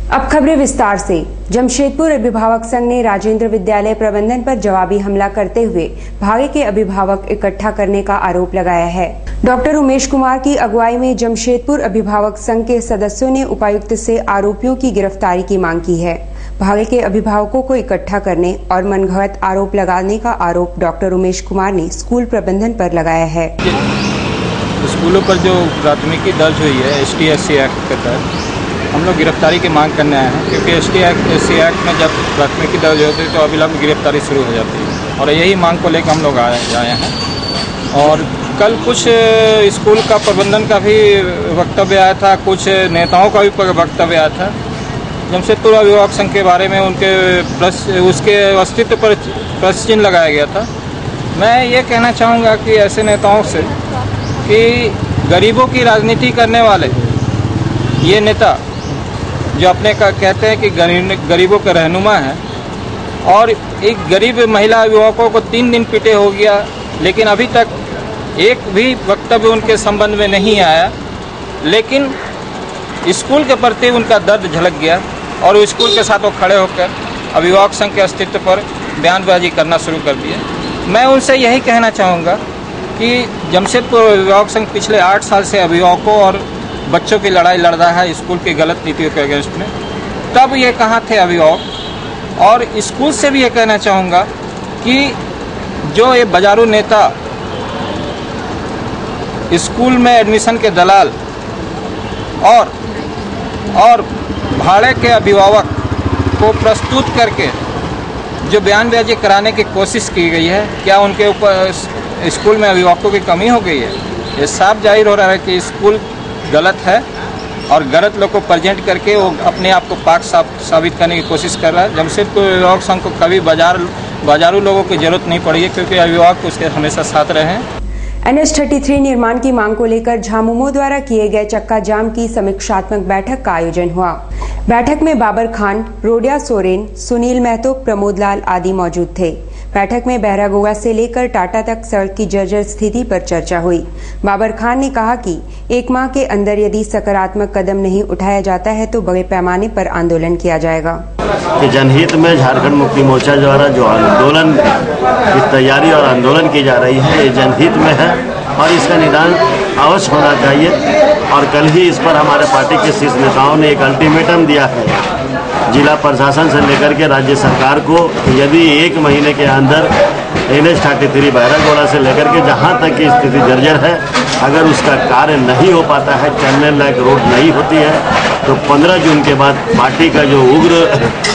अब खबरें विस्तार से। जमशेदपुर अभिभावक संघ ने राजेंद्र विद्यालय प्रबंधन पर जवाबी हमला करते हुए भागे के अभिभावक इकट्ठा करने का आरोप लगाया है। डॉक्टर उमेश कुमार की अगुवाई में जमशेदपुर अभिभावक संघ के सदस्यों ने उपायुक्त से आरोपियों की गिरफ्तारी की मांग की है। भागे के अभिभावकों को इकट्ठा करने और मनगढ़ंत आरोप लगाने का आरोप डॉक्टर उमेश कुमार ने स्कूल प्रबंधन पर लगाया है। स्कूलों पर जो प्राथमिकी दर्ज हुई है ST/SC एक्ट के तहत हम लोग गिरफ्तारी की मांग करने आए हैं, क्योंकि ST/SC एक्ट में जब प्राथमिकी दर्ज होती है तो अविलंब गिरफ्तारी शुरू हो जाती है और यही मांग को लेकर हम लोग आए हैं। और कल कुछ स्कूल का प्रबंधन का भी वक्तव्य आया था, कुछ नेताओं का भी वक्तव्य आया था जमशेदपुर अभिभावक संघ के बारे में। उसके अस्तित्व पर प्रश्न चिन्ह लगाया गया था। मैं ये कहना चाहूँगा कि ऐसे नेताओं से कि गरीबों की राजनीति करने वाले ये नेता जो अपने का कहते हैं कि गरीबों का रहनुमा है, और एक गरीब महिला अभिभावकों को 3 दिन पीटे हो गया, लेकिन अभी तक एक भी वक्तव्य उनके संबंध में नहीं आया। लेकिन स्कूल के प्रति उनका दर्द झलक गया और स्कूल के साथ वो खड़े होकर अभिभावक संघ के अस्तित्व पर बयानबाजी करना शुरू कर दिया। मैं उनसे यही कहना चाहूँगा कि जमशेदपुर अभिभावक संघ पिछले 8 साल से अभिभावकों और बच्चों की लड़ाई लड़ रहा है स्कूल की गलत नीतियों के अगेंस्ट में। तब ये कहाँ थे अभिभावक? और स्कूल से भी ये कहना चाहूँगा कि जो ये बाजारू नेता स्कूल में एडमिशन के दलाल और भाड़े के अभिभावक को प्रस्तुत करके जो बयानबाजी कराने की कोशिश की गई है, क्या उनके ऊपर स्कूल में अभिभावकों की कमी हो गई है? ये साफ जाहिर हो रहा है कि स्कूल गलत है और गलत लोग को प्रेजेंट करके वो अपने आप को पाक साबित करने की कोशिश कर रहा है। जमशेदपुर अभिभावक संघ को कभी बाजारू लोगों की जरूरत नहीं पड़ी है, क्योंकि अभिभावक उसके हमेशा साथ रहे हैं। NH-33 निर्माण की मांग को लेकर झामुमो द्वारा किए गए चक्का जाम की समीक्षात्मक बैठक का आयोजन हुआ। बैठक में बाबर खान, रोडिया सोरेन, सुनील महतो, प्रमोद लाल आदि मौजूद थे। बैठक में बहरागोगा से लेकर टाटा तक सड़क की जर्जर स्थिति पर चर्चा हुई। बाबर खान ने कहा कि 1 माह के अंदर यदि सकारात्मक कदम नहीं उठाया जाता है तो बड़े पैमाने पर आंदोलन किया जाएगा। कि जनहित में झारखंड मुक्ति मोर्चा द्वारा जो आंदोलन की तैयारी और आंदोलन की जा रही है, ये जनहित में है और इसका निदान अवश्य होना चाहिए। और कल ही इस पर हमारे पार्टी के शीर्ष नेताओं ने एक अल्टीमेटम दिया है जिला प्रशासन से लेकर के राज्य सरकार को, यदि 1 महीने के अंदर NH-33 बहरागोड़ा से लेकर के जहां तक की स्थिति जर्जर है, अगर उसका कार्य नहीं हो पाता है, चलने लायक रोड नहीं होती है, तो 15 जून के बाद पार्टी का जो उग्र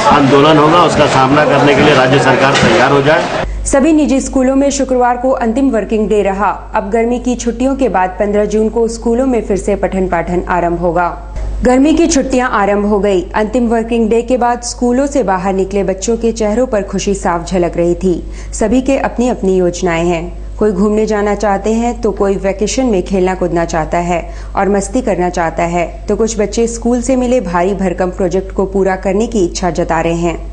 आंदोलन होगा उसका सामना करने के लिए राज्य सरकार तैयार हो जाए। सभी निजी स्कूलों में शुक्रवार को अंतिम वर्किंग डे रहा। अब गर्मी की छुट्टियों के बाद 15 जून को स्कूलों में फिर से पठन पाठन आरंभ होगा। गर्मी की छुट्टियां आरंभ हो गई। अंतिम वर्किंग डे के बाद स्कूलों से बाहर निकले बच्चों के चेहरों पर खुशी साफ झलक रही थी। सभी के अपनी अपनी योजनाएं हैं। कोई घूमने जाना चाहते हैं तो कोई वैकेशन में खेलना कूदना चाहता है और मस्ती करना चाहता है, तो कुछ बच्चे स्कूल से मिले भारी भरकम प्रोजेक्ट को पूरा करने की इच्छा जता रहे हैं।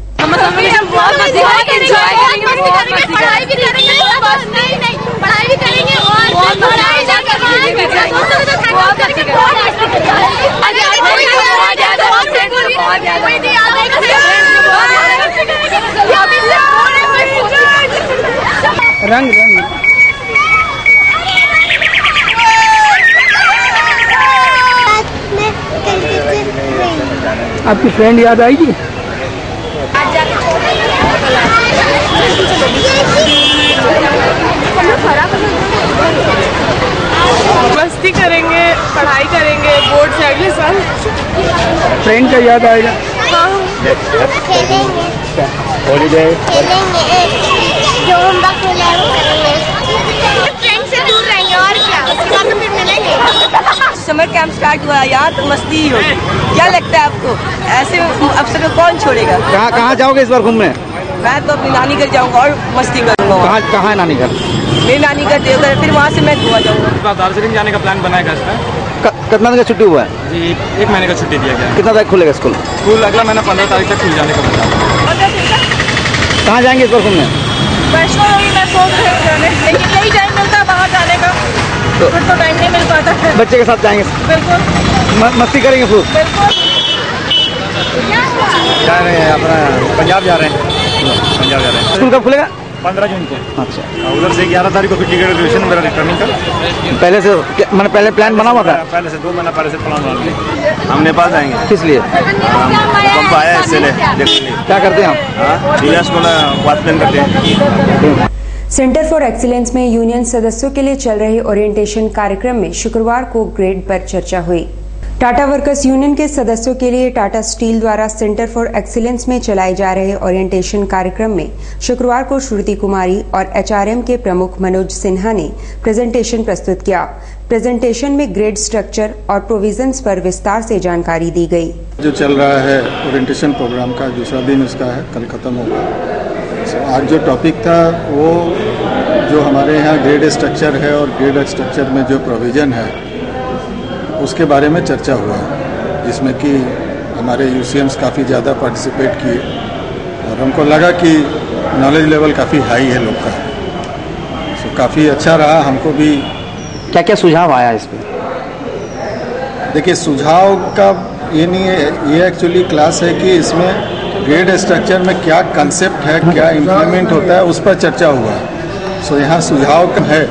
रंग आपकी फ्रेंड याद आएगी? मस्ती करेंगे, पढ़ाई करेंगे, बोर्ड से अगले साल। फ्रेंड का याद आएगा? हाँ। खेलेंगे, जो होमवर्क मिला है वो करेंगे। फ्रेंड से दूर रहेंगे और क्या, उसके बाद तो फिर मिलेंगे। समर कैंप स्टार्ट हुआ, यहाँ तो मस्ती ही होगी। क्या लगता है आपको, ऐसे अवसर को कौन छोड़ेगा? कहाँ जाओगे इस बार घूमने? मैं तो अपनी नानी घर जाऊँगा और मस्ती करूँगा। कहाँ है नानी घर? मेरी नानी घर देवघर, फिर वहाँ से मैं गोवा जाऊँगा। दार्जिलिंग जाने का प्लान बनाएगा इसमें। कितना दिन का छुट्टी हुआ है? जी 1 महीने का छुट्टी दिया गया है। कितना तारीख खुलेगा स्कूल? स्कूल अगला महीना 15 तारीख तक खुल जाने का बता। कहाँ जाएंगे इस बार घूमने? वैष्णो देवी मैं सोच रही हूँ, लेकिन यही टाइम मिलता है बाहर जाने का, फिर तो टाइम नहीं मिल पाता है। बच्चे के साथ जाएंगे? बिल्कुल। मस्ती करेंगे खूब? बिल्कुल। रहे हैं अपना पंजाब जा रहे हैं। पंजाब जा रहे हैं। स्कूल कब खुलेगा? 15 जून को। अच्छा, उधर से 11 तारीख को फिर टिकट रिजर्वेशन मेरा रिटर्निंग का पहले से मैंने पहले प्लान बना हुआ था। पहले से 2 महीना पहले से प्लान बना लिया। हम नेपाल जाएंगे। किस लिए? भूकंप आया है इसलिए देखने के लिए। क्या करते हैं आप? इलाज को बात प्लान करते हैं। सेंटर फॉर एक्सीलेंस में यूनियन सदस्यों के लिए चल रहे ओरिएंटेशन कार्यक्रम में शुक्रवार को ग्रेड पर चर्चा हुई। टाटा वर्कर्स यूनियन के सदस्यों के लिए टाटा स्टील द्वारा सेंटर फॉर एक्सीलेंस में चलाए जा रहे ओरिएंटेशन कार्यक्रम में शुक्रवार को श्रुति कुमारी और एचआरएम के प्रमुख मनोज सिन्हा ने प्रेजेंटेशन प्रस्तुत किया। प्रेजेंटेशन में ग्रेड स्ट्रक्चर और प्रोविजंस पर विस्तार से जानकारी दी गई। जो चल रहा है ओरिएंटेशन प्रोग्राम का दूसरा दिन उसका है, कल खत्म होगा। आज जो टॉपिक था वो जो हमारे यहाँ ग्रेड स्ट्रक्चर है और ग्रेड स्ट्रक्चर में जो प्रोविज़न है उसके बारे में चर्चा हुआ, जिसमें कि हमारे यूसीएम्स काफ़ी ज़्यादा पार्टिसिपेट किए और हमको लगा कि नॉलेज लेवल काफ़ी हाई है लोग का, तो काफ़ी अच्छा रहा। हमको भी क्या क्या सुझाव आया इसमें? देखिए, सुझाव का ये नहीं है, ये एक्चुअली क्लास है कि इसमें ग्रेड स्ट्रक्चर में क्या कंसेप्ट है, क्या इम्प्लीमेंट होता है, उस पर चर्चा हुआ। सो यहाँ सुझाव है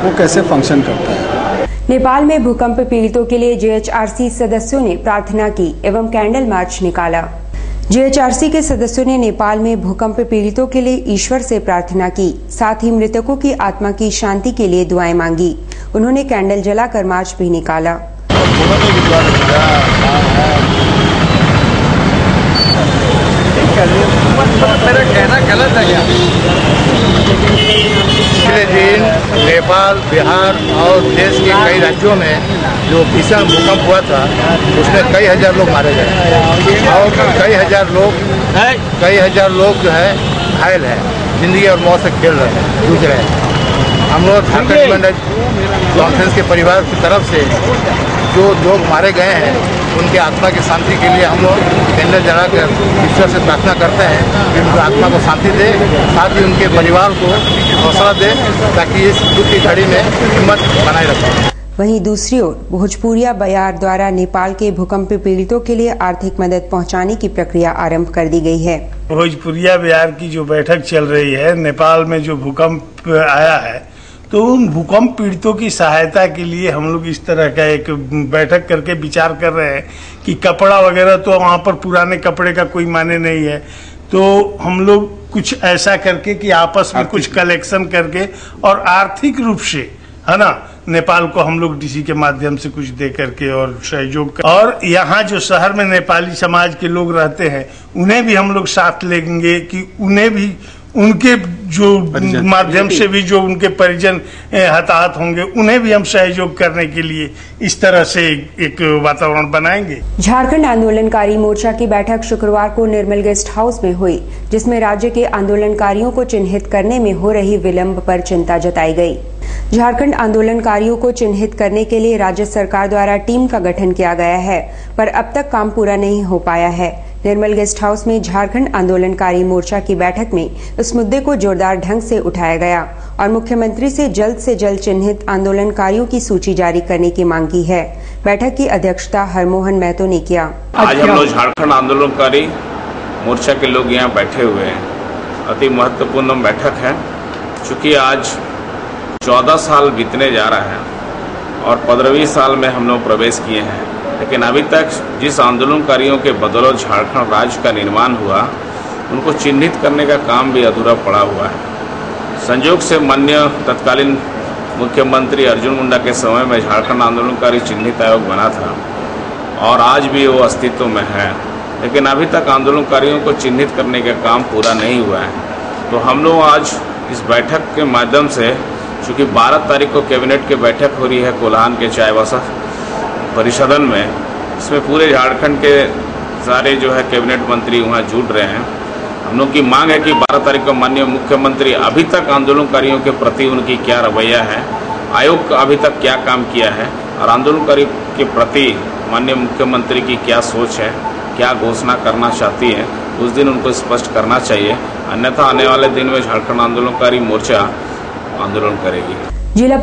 वो कैसे फंक्शन करता है। नेपाल में भूकंप पीड़ितों के लिए जेएचआरसी सदस्यों ने प्रार्थना की एवं कैंडल मार्च निकाला। जेएचआरसी के सदस्यों ने नेपाल में भूकंप पीड़ितों के लिए ईश्वर से प्रार्थना की, साथ ही मृतकों की आत्मा की शांति के लिए दुआएं मांगी। उन्होंने कैंडल जलाकर मार्च भी निकाला। मेरा कहना गलत है क्या? पिछले दिन नेपाल, बिहार और देश के कई राज्यों में जो भीषण भूकंप हुआ था उसमें कई हजार लोग मारे गए और कई हजार लोग जो है घायल हैं, जिंदगी और मौत से खेल रहे हैं, जूझ रहे हैं। हम लोग झारखंड कॉन्फ्रेंस के परिवार की तरफ से जो लोग मारे गए हैं उनके आत्मा की शांति के लिए हम लोग कैंडल जलाकर ईश्वर से प्रार्थना करते हैं कि उनकी आत्मा को शांति दे, साथ ही उनके परिवार को हौसला दे ताकि इस दुख की घड़ी में हिम्मत बनाए रखें। वहीं दूसरी ओर भोजपुरिया बयार द्वारा नेपाल के भूकंप पीड़ितों के लिए आर्थिक मदद पहुंचाने की प्रक्रिया आरंभ कर दी गई है। भोजपुरिया बयार की जो बैठक चल रही है, नेपाल में जो भूकंप आया है तो उन भूकंप पीड़ितों की सहायता के लिए हम लोग इस तरह का एक बैठक करके विचार कर रहे हैं कि कपड़ा वगैरह तो वहाँ पर पुराने कपड़े का कोई माने नहीं है, तो हम लोग कुछ ऐसा करके कि आपस में कुछ कलेक्शन करके और आर्थिक रूप से, है ना, नेपाल को हम लोग डीसी के माध्यम से कुछ दे करके और सहयोग कर, और यहाँ जो शहर में नेपाली समाज के लोग रहते हैं उन्हें भी हम लोग साथ लेंगे कि उन्हें भी उनके जो माध्यम से भी जो उनके परिजन हताहत होंगे उन्हें भी हम सहयोग करने के लिए इस तरह से एक वातावरण बनाएंगे। झारखंड आंदोलनकारी मोर्चा की बैठक शुक्रवार को निर्मल गेस्ट हाउस में हुई, जिसमें राज्य के आंदोलनकारियों को चिन्हित करने में हो रही विलंब पर चिंता जताई गई। झारखंड आंदोलनकारियों को चिन्हित करने के लिए राज्य सरकार द्वारा टीम का गठन किया गया है, पर अब तक काम पूरा नहीं हो पाया है। निर्मल गेस्ट हाउस में झारखंड आंदोलनकारी मोर्चा की बैठक में इस मुद्दे को जोरदार ढंग से उठाया गया और मुख्यमंत्री से जल्द चिन्हित आंदोलनकारियों की सूची जारी करने की मांग की है। बैठक की अध्यक्षता हरमोहन महतो ने किया। आज हम लोग झारखंड आंदोलनकारी मोर्चा के लोग यहाँ बैठे हुए हैं। अति महत्वपूर्ण बैठक है, चूँकि आज 14 साल बीतने जा रहा है और 15वीं साल में हम लोग प्रवेश किए हैं, लेकिन अभी तक जिस आंदोलनकारियों के बदौलत झारखंड राज्य का निर्माण हुआ उनको चिन्हित करने का काम भी अधूरा पड़ा हुआ है। संयोग से माननीय तत्कालीन मुख्यमंत्री अर्जुन मुंडा के समय में झारखंड आंदोलनकारी चिन्हित आयोग बना था और आज भी वो अस्तित्व में है, लेकिन अभी तक आंदोलनकारियों को चिन्हित करने का काम पूरा नहीं हुआ है। तो हम लोग आज इस बैठक के माध्यम से, चूँकि 12 तारीख को कैबिनेट की बैठक हो रही है कोल्हान के चाईबासा परिसदन में, इसमें पूरे झारखंड के सारे जो है कैबिनेट मंत्री वहाँ जुड़ रहे हैं। हम लोग की मांग है कि 12 तारीख को माननीय मुख्यमंत्री अभी तक आंदोलनकारियों के प्रति उनकी क्या रवैया है, आयोग का अभी तक क्या काम किया है और आंदोलनकारी के प्रति माननीय मुख्यमंत्री की क्या सोच है, क्या घोषणा करना चाहती है, उस दिन उनको स्पष्ट करना चाहिए। अन्यथा आने वाले दिन में झारखंड आंदोलनकारी मोर्चा आंदोलन करेगी। जिला